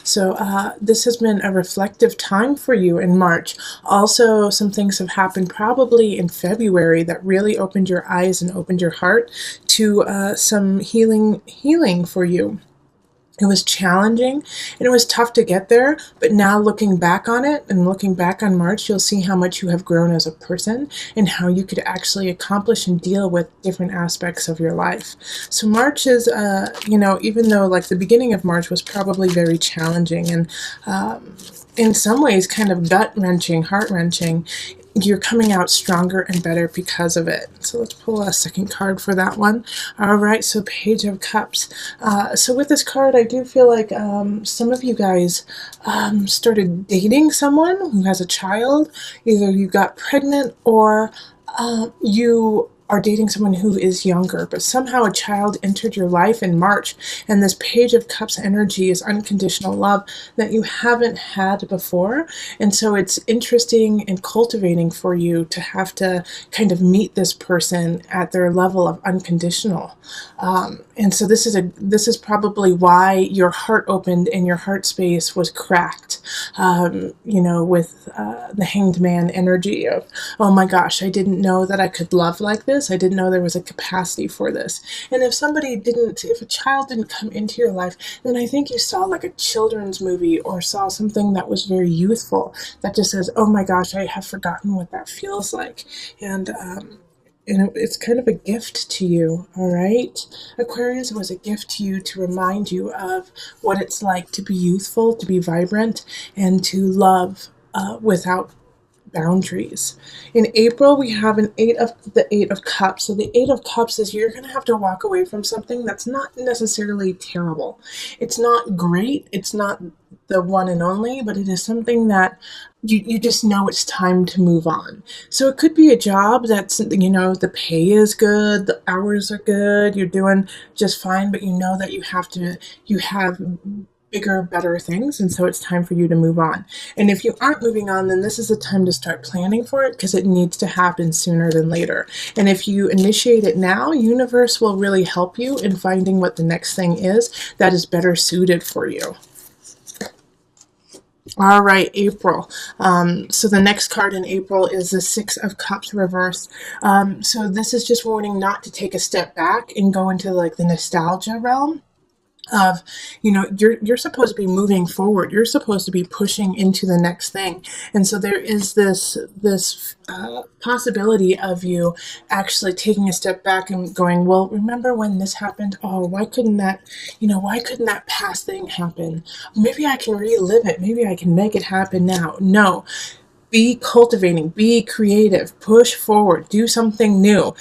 So this has been a reflective time for you in March. Also, some things have happened probably in February that really opened your eyes and opened your heart to some healing for you. It was challenging and it was tough to get there, but now looking back on it and looking back on March, you'll see how much you have grown as a person and how you could actually accomplish and deal with different aspects of your life. So March is, even though like the beginning of March was probably very challenging and in some ways kind of gut-wrenching, heart-wrenching, you're coming out stronger and better because of it. So let's pull a second card for that one. All right, so Page of Cups. So with this card, I do feel like some of you guys started dating someone who has a child. Either you got pregnant or you are dating someone who is younger, but somehow a child entered your life in March, and this Page of Cups energy is unconditional love that you haven't had before, and so it's interesting and cultivating for you to have to kind of meet this person at their level of unconditional. And so this is probably why your heart opened and your heart space was cracked, with the Hanged Man energy of, oh my gosh, I didn't know that I could love like this. I didn't know there was a capacity for this. And if a child didn't come into your life, then I think you saw like a children's movie or saw something that was very youthful that just says, oh my gosh, I have forgotten what that feels like. And it's kind of a gift to you, all right? Aquarius, was a gift to you to remind you of what it's like to be youthful, to be vibrant, and to love without boundaries. In April, we have the Eight of Cups. So the Eight of Cups is you're going to have to walk away from something that's not necessarily terrible. It's not great. It's not the one and only, but it is something that you just know it's time to move on. So it could be a job that's, the pay is good, the hours are good, you're doing just fine, but you know that you have bigger, better things, and so it's time for you to move on. And if you aren't moving on, then this is the time to start planning for it because it needs to happen sooner than later. And if you initiate it now, universe will really help you in finding what the next thing is that is better suited for you. All right, April. So the next card in April is the Six of Cups reversed. So this is just warning not to take a step back and go into like the nostalgia realm of, you're supposed to be moving forward. You're supposed to be pushing into the next thing. And so there is this possibility of you actually taking a step back and going, well, remember when this happened? Oh, why couldn't that past thing happen? Maybe I can relive it. Maybe I can make it happen now. No. Be cultivating, be creative, push forward, do something new.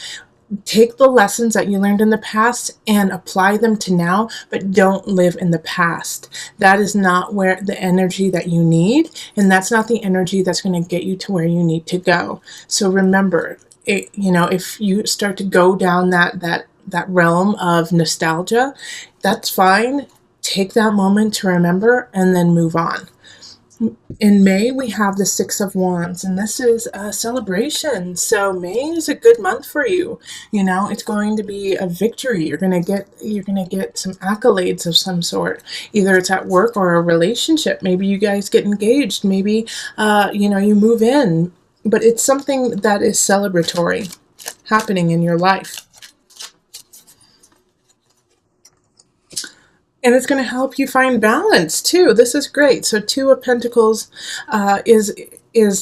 Take the lessons that you learned in the past and apply them to now, but don't live in the past. That is not where the energy that you need, and that's not the energy that's going to get you to where you need to go. So remember, if you start to go down that realm of nostalgia, that's fine. Take that moment to remember and then move on. In May, we have the Six of Wands, and this is a celebration. So May is a good month for you. It's going to be a victory. You're gonna get some accolades of some sort. Either it's at work or a relationship. Maybe you guys get engaged. Maybe you move in. But it's something that is celebratory happening in your life. And it's going to help you find balance too. This is great. So Two of Pentacles is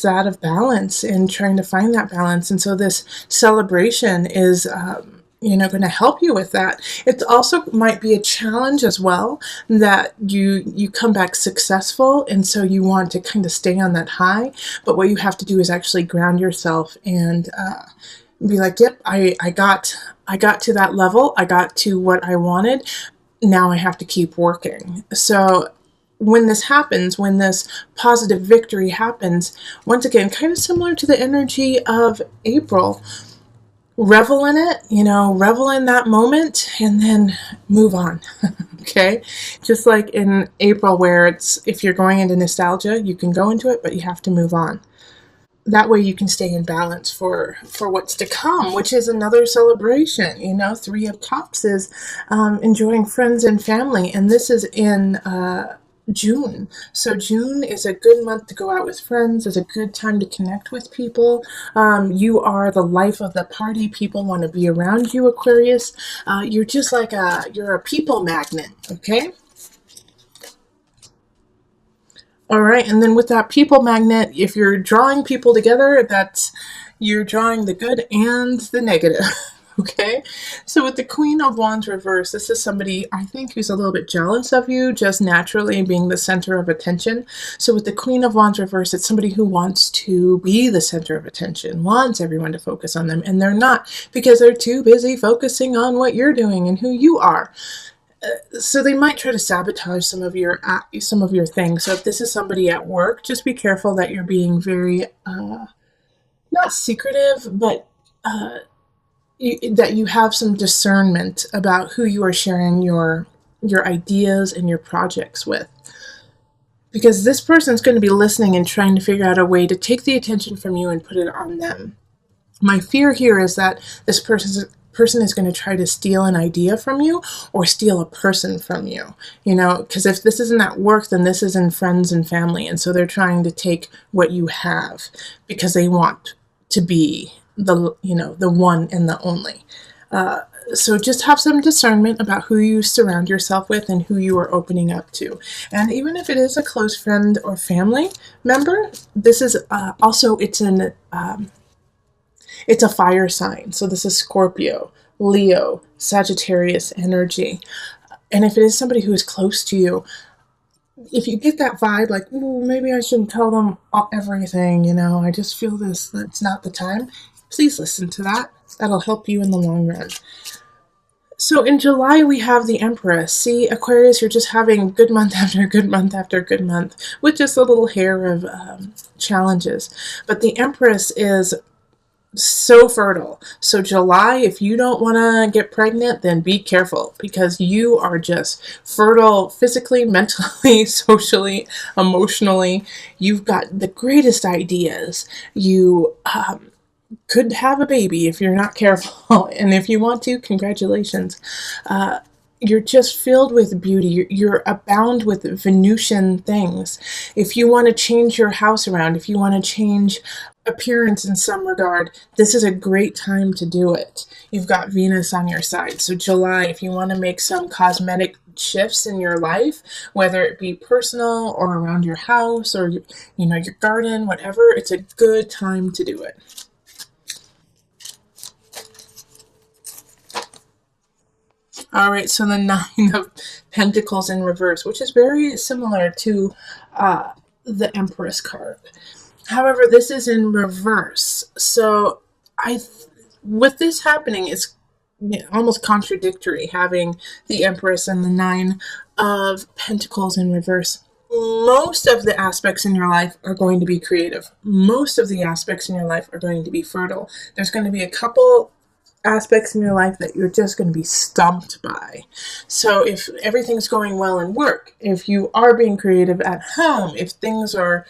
that of balance and trying to find that balance. And so this celebration is going to help you with that. It also might be a challenge as well that you come back successful, and so you want to kind of stay on that high. But what you have to do is actually ground yourself and be like, yep, I got to that level. I got to what I wanted. Now I have to keep working. So when this happens, when this positive victory happens, once again, kind of similar to the energy of April, revel in it, revel in that moment and then move on. Okay. Just like in April, where if you're going into nostalgia, you can go into it, but you have to move on. That way you can stay in balance for what's to come, which is another celebration. Three of Cups is enjoying friends and family, and this is in June. So June is a good month to go out with friends. It's a good time to connect with people. You are the life of the party. People want to be around you, Aquarius. You're just like you're a people magnet. Okay. All right, and then with that people magnet, if you're drawing people together, you're drawing the good and the negative. Okay, so with the Queen of Wands reverse, this is somebody I think who's a little bit jealous of you, just naturally being the center of attention. So with the Queen of Wands reverse, it's somebody who wants to be the center of attention, wants everyone to focus on them, and they're not because they're too busy focusing on what you're doing and who you are. So they might try to sabotage some of your things. So if this is somebody at work, just be careful that you're being very not secretive, but that you have some discernment about who you are sharing your ideas and your projects with. Because this person's going to be listening and trying to figure out a way to take the attention from you and put it on them. My fear here is that this person is going to try to steal an idea from you or steal a person from you, because if this isn't at work, then this is in friends and family. And so they're trying to take what you have because they want to be the one and the only. So just have some discernment about who you surround yourself with and who you are opening up to. And even if it is a close friend or family member, this is it's a fire sign. So this is Scorpio, Leo, Sagittarius energy. And if it is somebody who is close to you, if you get that vibe like, ooh, maybe I shouldn't tell them everything, I just feel that's not the time. Please listen to that. That'll help you in the long run. So in July, we have the Empress. See, Aquarius, you're just having good month after good month after good month with just a little hair of challenges. But the Empress is so fertile. So July, if you don't want to get pregnant, then be careful because you are just fertile physically, mentally, socially, emotionally. You've got the greatest ideas. You could have a baby if you're not careful. And if you want to, congratulations. You're just filled with beauty. You're abound with Venusian things. If you want to change your house around, if you want to change appearance in some regard, this is a great time to do it. You've got Venus on your side. So July, if you want to make some cosmetic shifts in your life, whether it be personal or around your house or your garden, whatever, it's a good time to do it. All right, so the Nine of Pentacles in reverse, which is very similar to the Empress card. However, this is in reverse. So with this happening, it's almost contradictory having the Empress and the Nine of Pentacles in reverse. Most of the aspects in your life are going to be creative. Most of the aspects in your life are going to be fertile. There's going to be a couple aspects in your life that you're just going to be stumped by. So if everything's going well in work, if you are being creative at home, if things are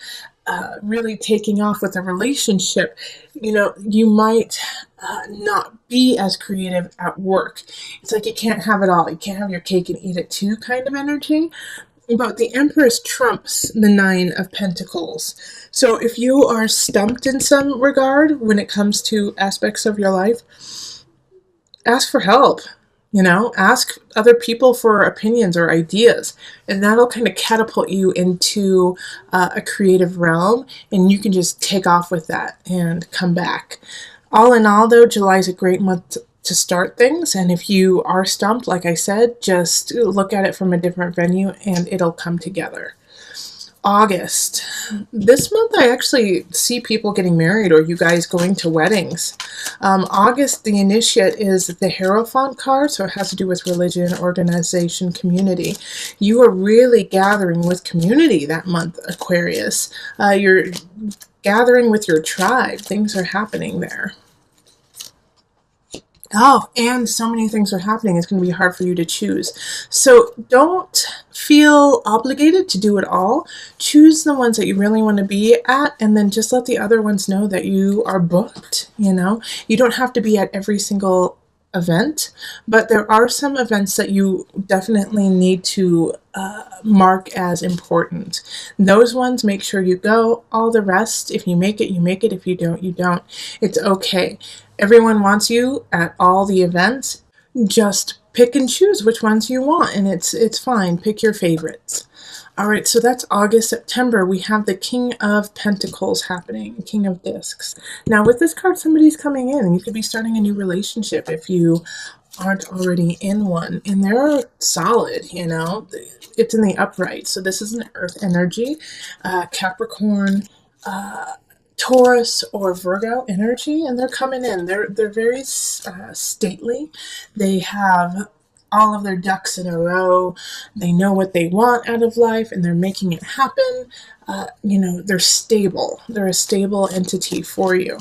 really taking off with a relationship, you might not be as creative at work. It's like you can't have it all. You can't have your cake and eat it too kind of energy. But the Empress trumps the Nine of Pentacles. So if you are stumped in some regard when it comes to aspects of your life, ask for help. Ask other people for opinions or ideas, and that'll kind of catapult you into a creative realm, and you can just take off with that and come back. All in all, though, July is a great month to start things, and if you are stumped, like I said, just look at it from a different venue, and it'll come together. August. This month I actually see people getting married or you guys going to weddings. August, the initiate is the Hierophant card, so it has to do with religion, organization, community. You are really gathering with community that month, Aquarius. You're gathering with your tribe. Things are happening there. Oh, and so many things are happening, it's going to be hard for you to choose. So don't feel obligated to do it all. Choose the ones that you really want to be at, and then just let the other ones know that you are booked, You don't have to be at every single event, but there are some events that you definitely need to mark as important. Those ones, make sure you go. All the rest, if you make it, you make it. If you don't, you don't. It's okay. Everyone wants you at all the events. Just pick and choose which ones you want, and it's fine. Pick your favorites. All right, so that's August. September, we have the King of Pentacles happening, King of Discs. Now, with this card, somebody's coming in. You could be starting a new relationship if you aren't already in one. And they're solid, you know. It's in the upright. So this is an earth energy. Capricorn, Taurus, or Virgo energy. And they're coming in. They're very stately. They have all of their ducks in a row. They know what they want out of life and they're making it happen. You know, they're stable. They're a stable entity for you.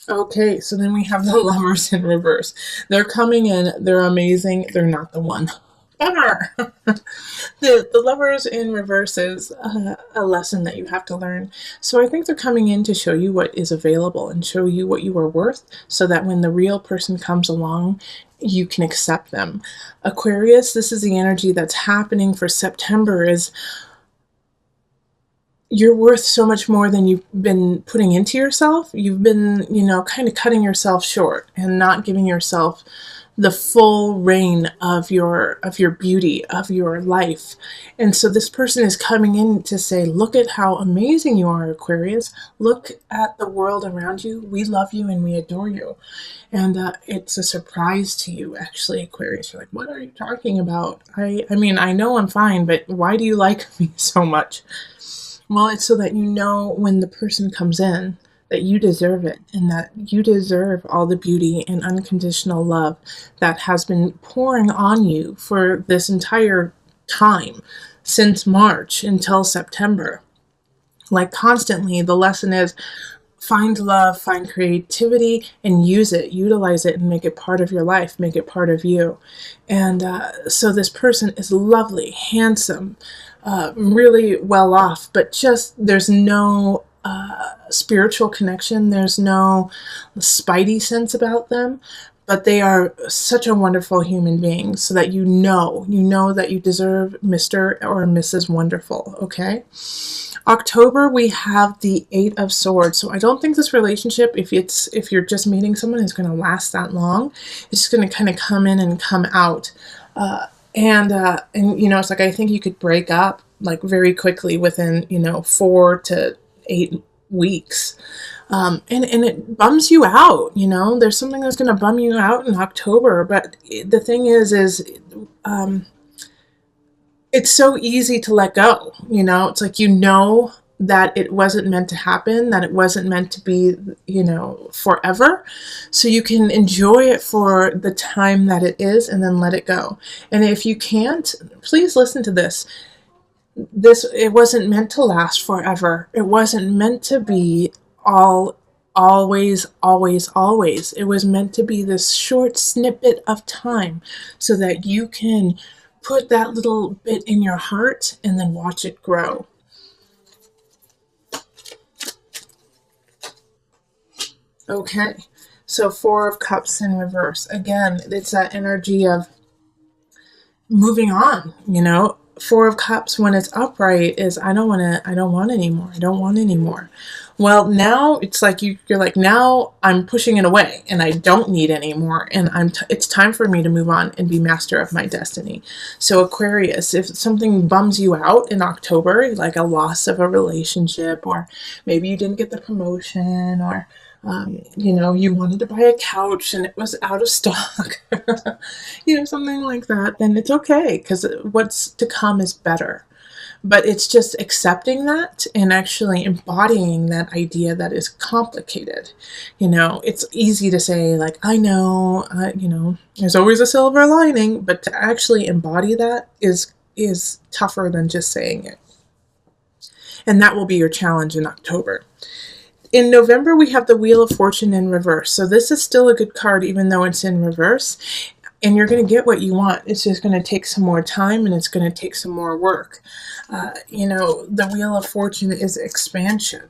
Okay, so then we have the Lovers in reverse. They're coming in. They're amazing. They're not the one. Bummer. The Lovers in reverse is a lesson that you have to learn. So I think they're coming in to show you what is available and show you what you are worth so that when the real person comes along, you can accept them. Aquarius, this is the energy that's happening for September is you're worth so much more than you've been putting into yourself. You've been, you know, kind of cutting yourself short and not giving yourself the full reign of your beauty, of your life. And so this person is coming in to say, look at how amazing you are, Aquarius. Look at the world around you. We love you and we adore you. And it's a surprise to you, actually, Aquarius. You're like, what are you talking about? I mean, I know I'm fine, but why do you like me so much? Well, it's so that you know when the person comes in that you deserve it and that you deserve all the beauty and unconditional love that has been pouring on you for this entire time since March until September. Like constantly, the lesson is find love, find creativity, and use it, utilize it, and make it part of your life, make it part of you. And so this person is lovely, handsome, really well off, but just there's no spiritual connection. There's no spidey sense about them, but they are such a wonderful human being so that you know that you deserve Mr. or Mrs. Wonderful, okay? October, we have the Eight of Swords. So I don't think this relationship, if you're just meeting someone, is going to last that long. It's just going to kind of come in and come out. And you know, it's like I think you could break up like very quickly within, you know, 4 to 8 weeks. And it bums you out, you know. There's something that's going to bum you out in October. But the thing is it's so easy to let go, you know. It's like, you know, that it wasn't meant to happen, that it wasn't meant to be, you know, forever. So you can enjoy it for the time that it is and then let it go. And if you can't, please listen to this. It wasn't meant to last forever. It wasn't meant to be always. It was meant to be this short snippet of time so that you can put that little bit in your heart and then watch it grow. Okay, so Four of Cups in reverse. Again, it's that energy of moving on, you know. Four of Cups, when it's upright, is I don't want anymore. Well, now it's like you're like, now I'm pushing it away and I don't need anymore, and it's time for me to move on and be master of my destiny. So Aquarius, if something bums you out in October, like a loss of a relationship, or maybe you didn't get the promotion, or you know, you wanted to buy a couch and it was out of stock, you know, something like that, then it's okay, because what's to come is better. But it's just accepting that and actually embodying that idea that is complicated. You know, it's easy to say, like, I know, you know, there's always a silver lining, but to actually embody that is tougher than just saying it. And that will be your challenge in October. In November, we have the Wheel of Fortune in reverse. So this is still a good card, even though it's in reverse. And you're going to get what you want. It's just going to take some more time and it's going to take some more work. You know, the Wheel of Fortune is expansion.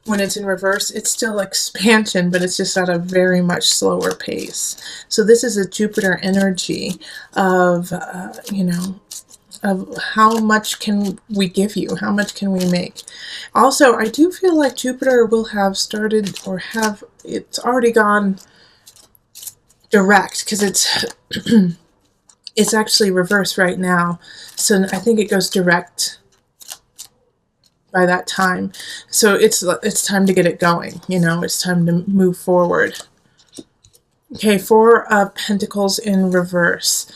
When it's in reverse, it's still expansion, but it's just at a very much slower pace. So this is a Jupiter energy of, of how much can we give you? How much can we make? Also, I do feel like Jupiter will have started, or it's already gone direct, because it's actually reversed right now. So I think it goes direct by that time. So it's time to get it going. It's time to move forward. Okay, Four of Pentacles in reverse.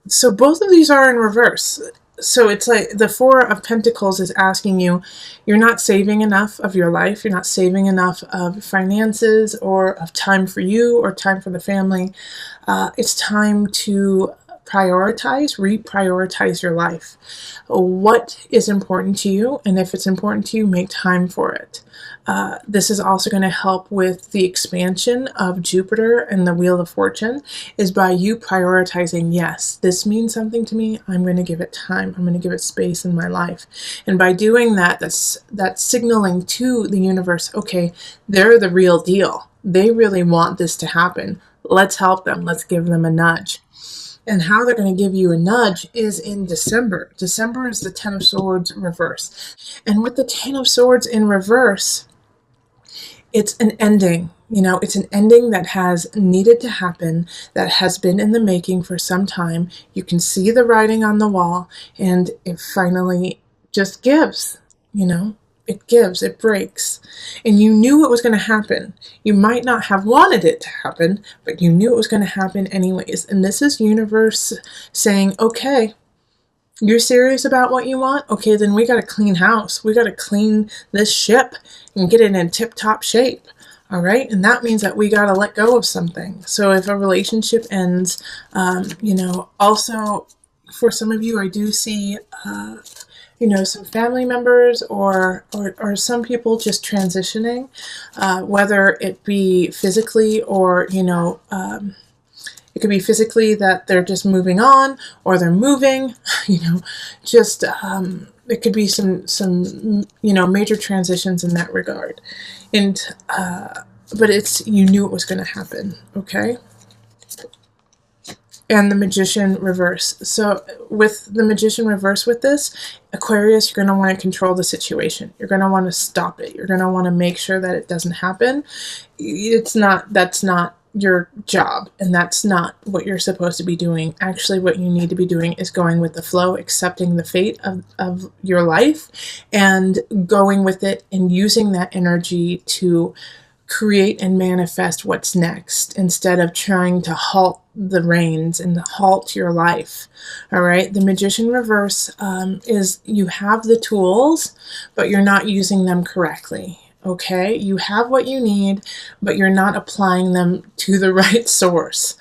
So both of these are in reverse. So it's like the Four of Pentacles is asking you, you're not saving enough of your life. You're not saving enough of finances or of time for you or time for the family. It's time to reprioritize your life. What is important to you, and if it's important to you, make time for it. This is also going to help with the expansion of Jupiter and the Wheel of Fortune, is by you prioritizing, yes, this means something to me, I'm going to give it time, I'm going to give it space in my life. And by doing that, that's signaling to the universe, okay, they're the real deal. They really want this to happen. Let's help them. Let's give them a nudge. And how they're going to give you a nudge is in December. December is the Ten of Swords reverse. And with the Ten of Swords in reverse, it's an ending. It's an ending that has needed to happen, that has been in the making for some time. You can see the writing on the wall, and it finally just gives. It gives, it breaks. And you knew it was going to happen. You might not have wanted it to happen, but you knew it was going to happen anyways. And this is universe saying, okay, you're serious about what you want? Okay, then we got to clean house. We got to clean this ship and get it in tip-top shape. All right, and that means that we got to let go of something. So if a relationship ends, also for some of you, I do see some family members or some people just transitioning, whether it be physically or, it could be physically that they're just moving on, or they're moving, it could be some major transitions in that regard. And, but you knew it was going to happen, okay? And the Magician reverse. So with the Magician reverse with this, Aquarius, you're going to want to control the situation. You're going to want to stop it. You're going to want to make sure that it doesn't happen. That's not your job, and that's not what you're supposed to be doing. Actually, what you need to be doing is going with the flow, accepting the fate of your life, and going with it and using that energy to create and manifest what's next, instead of trying to halt the reins and halt your life. All right. The Magician reverse is you have the tools, but you're not using them correctly. Okay. You have what you need, but you're not applying them to the right source.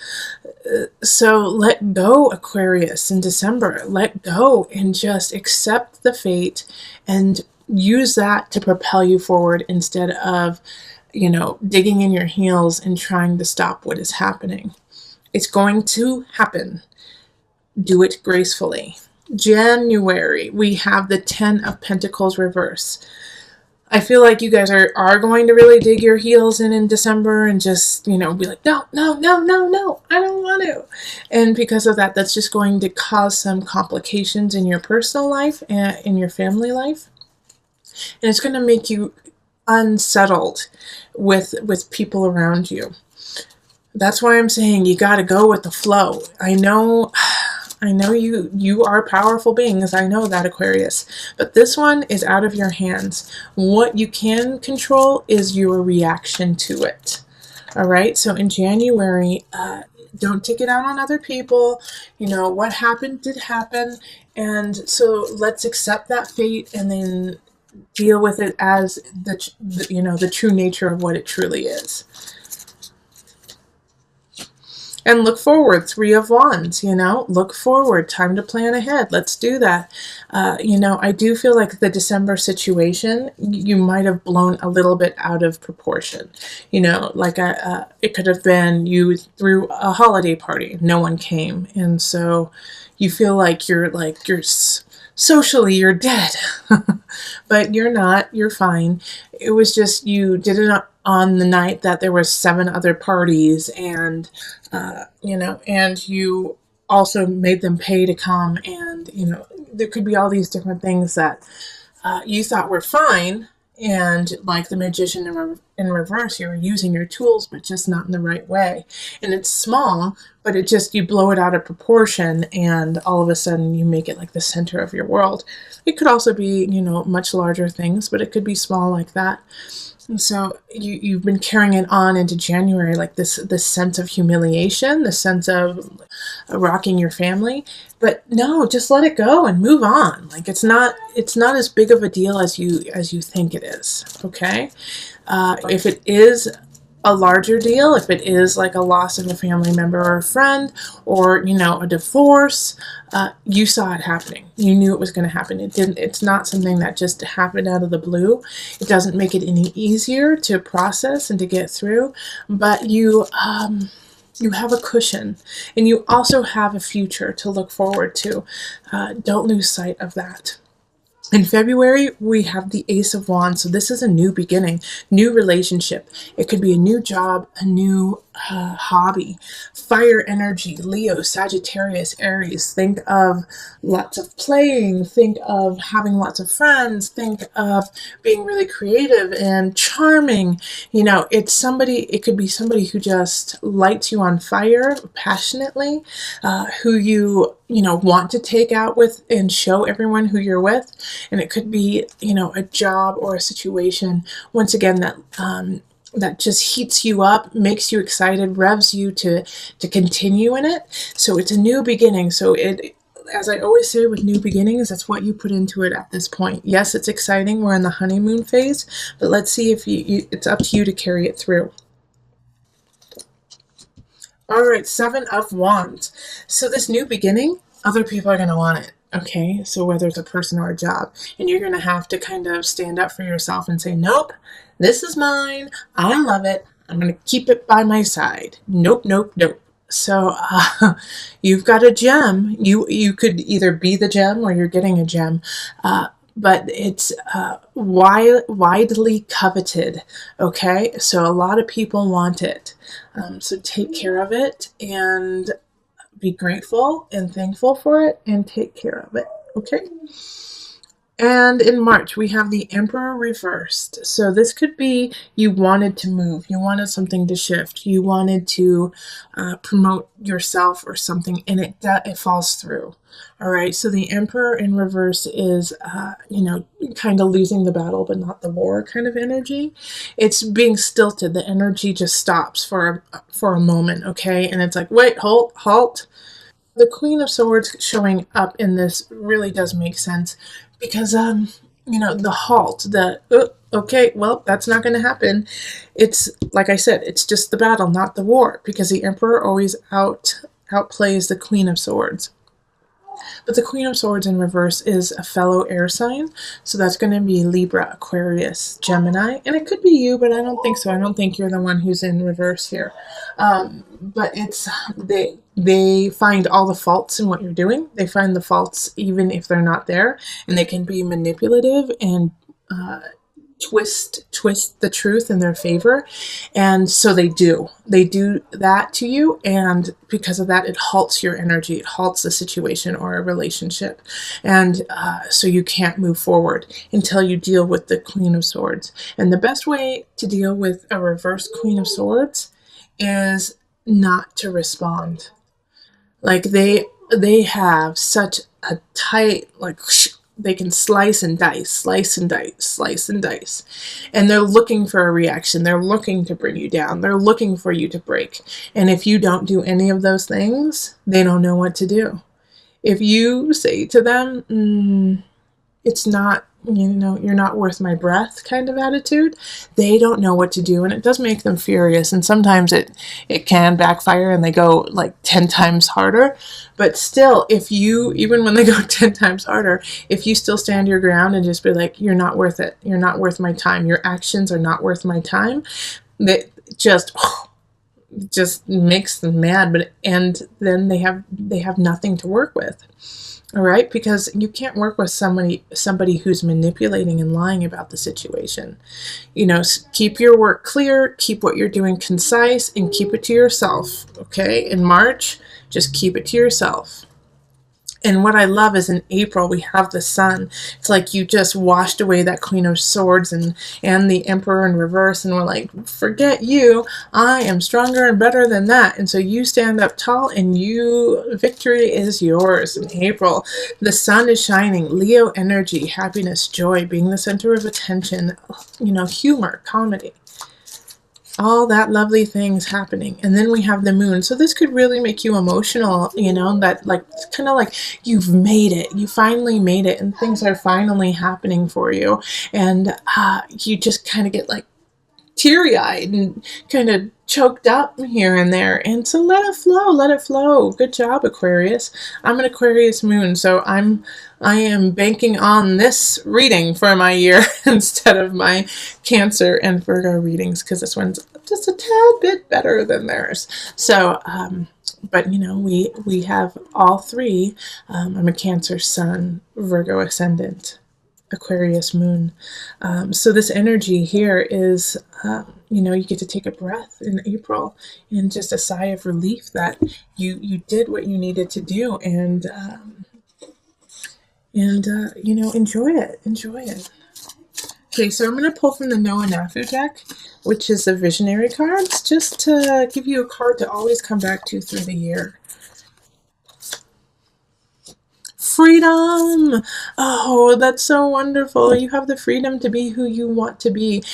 So let go, Aquarius, in December. Let go and just accept the fate and use that to propel you forward, instead of digging in your heels and trying to stop what is happening. It's going to happen. Do it gracefully. January, we have the Ten of Pentacles reverse. I feel like you guys are going to really dig your heels in December and just, be like, no, I don't want to. And because of that, that's just going to cause some complications in your personal life and in your family life. And it's going to make you unsettled with people around you. That's why I'm saying you got to go with the flow. I know you are powerful beings. I know that, Aquarius. But this one is out of your hands. What you can control is your reaction to it. All right. So in January, don't take it out on other people. What happened did happen. And so let's accept that fate and then deal with it as the true nature of what it truly is. And look forward. 3 of Wands, look forward. Time to plan ahead. Let's do that. I do feel like the December situation, you might have blown a little bit out of proportion. It could have been you threw a holiday party. No one came. And so you feel like you're socially, you're dead. But you're not. You're fine. It was just you did it on the night that there were 7 other parties, and and you also made them pay to come, and there could be all these different things that you thought were fine, and like the magician in reverse, you're using your tools, but just not in the right way. And it's small, but it just, you blow it out of proportion, and all of a sudden you make it like the center of your world. It could also be, much larger things, but it could be small like that. And so you've been carrying it on into January, like this sense of humiliation, the sense of rocking your family. But no, just let it go and move on. Like it's not as big of a deal as you think it is. Okay, if it is a larger deal, if it is like a loss of a family member or a friend, or a divorce, you saw it happening. You knew it was going to happen. It's not something that just happened out of the blue. It doesn't make it any easier to process and to get through, but you have a cushion, and you also have a future to look forward to. Don't lose sight of that. In February, we have the Ace of Wands. So this is a new beginning, new relationship. It could be a new job, a new hobby. Fire energy, Leo, Sagittarius, Aries. Think of lots of playing. Think of having lots of friends. Think of being really creative and charming. It could be somebody who just lights you on fire passionately, who you want to take out with and show everyone who you're with. And it could be, a job or a situation, once again, that just heats you up, makes you excited, revs you to continue in it. So it's a new beginning. So as I always say with new beginnings, that's what you put into it at this point. Yes, it's exciting. We're in the honeymoon phase, but let's see if it's up to you to carry it through. All right, 7 of Wands. So this new beginning, other people are going to want it. Okay, so whether it's a person or a job, and you're going to have to kind of stand up for yourself and say, nope, this is mine. I love it. I'm going to keep it by my side. Nope, nope, nope. So you've got a gem. You could either be the gem or you're getting a gem. But it's widely coveted, okay? So a lot of people want it. So take care of it and be grateful and thankful for it and take care of it, okay? And in March, we have the Emperor reversed. So this could be you wanted to move. You wanted something to shift. You wanted to promote yourself or something, and it falls through. All right, so the Emperor in reverse is, kind of losing the battle, but not the war kind of energy. It's being stilted. The energy just stops for a moment, okay? And it's like, wait, halt. The Queen of Swords showing up in this really does make sense because, the halt, okay, well, that's not going to happen. It's, like I said, it's just the battle, not the war, because the Emperor always outplays the Queen of Swords. But the Queen of Swords in reverse is a fellow air sign. So that's going to be Libra, Aquarius, Gemini. And it could be you, but I don't think so. I don't think you're the one who's in reverse here. But it's they find all the faults in what you're doing. They find the faults even if they're not there. And they can be manipulative and twist the truth in their favor. And so they do that to you, and because of that, it halts your energy, it halts the situation or a relationship, and so you can't move forward until you deal with the Queen of Swords. And the best way to deal with a reverse Queen of Swords is not to respond. Like they have such a tight, like, they can slice and dice. And they're looking for a reaction. They're looking to bring you down. They're looking for you to break. And if you don't do any of those things, they don't know what to do. If you say to them, it's not, you're not worth my breath kind of attitude, they don't know what to do. And it does make them furious. And sometimes it can backfire and they go like 10 times harder. But still, even when they go 10 times harder, if you still stand your ground and just be like, you're not worth it. You're not worth my time. Your actions are not worth my time. That just, just makes them mad, and then they have nothing to work with. All right, because you can't work with somebody who's manipulating and lying about the situation. Keep your work clear, keep what you're doing concise, and keep it to yourself. Okay, in March, just keep it to yourself. And what I love is in April we have the sun. It's like you just washed away that Queen of Swords and the Emperor in reverse, and we're like, forget you. I am stronger and better than that. And so you stand up tall, and victory is yours in April. The sun is shining. Leo energy, happiness, joy, being the center of attention. Humor, comedy. All that lovely things happening. And then we have the moon. So this could really make you emotional, that like kind of like you've made it. You finally made it, and things are finally happening for you. And you just kind of get like teary-eyed and kind of choked up here and there. And so let it flow, let it flow. Good job, Aquarius. I'm an Aquarius moon, so I am banking on this reading for my year instead of my Cancer and Virgo readings, because this one's just a tad bit better than theirs. So but we have all three. I'm a Cancer sun, Virgo ascendant, Aquarius moon. So this energy here is, you get to take a breath in April and just a sigh of relief that you did what you needed to do, and enjoy it. Okay, so I'm going to pull from the Noah Nafu deck, which is the visionary cards, just to give you a card to always come back to through the year. Freedom! Oh, that's so wonderful. You have the freedom to be who you want to be.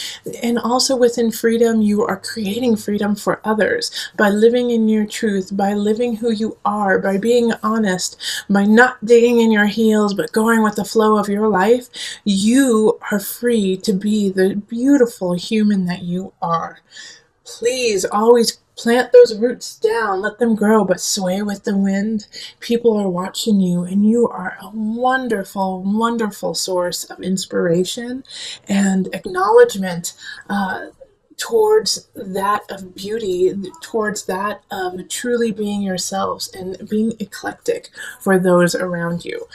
And also within freedom, you are creating freedom for others by living in your truth, by living who you are, by being honest, by not digging in your heels, but going with the flow of your life. You are free to be the beautiful human that you are. Please always plant those roots down, let them grow, but sway with the wind. People are watching you, and you are a wonderful, wonderful source of inspiration and acknowledgement towards that of beauty, towards that of truly being yourselves and being eclectic for those around you.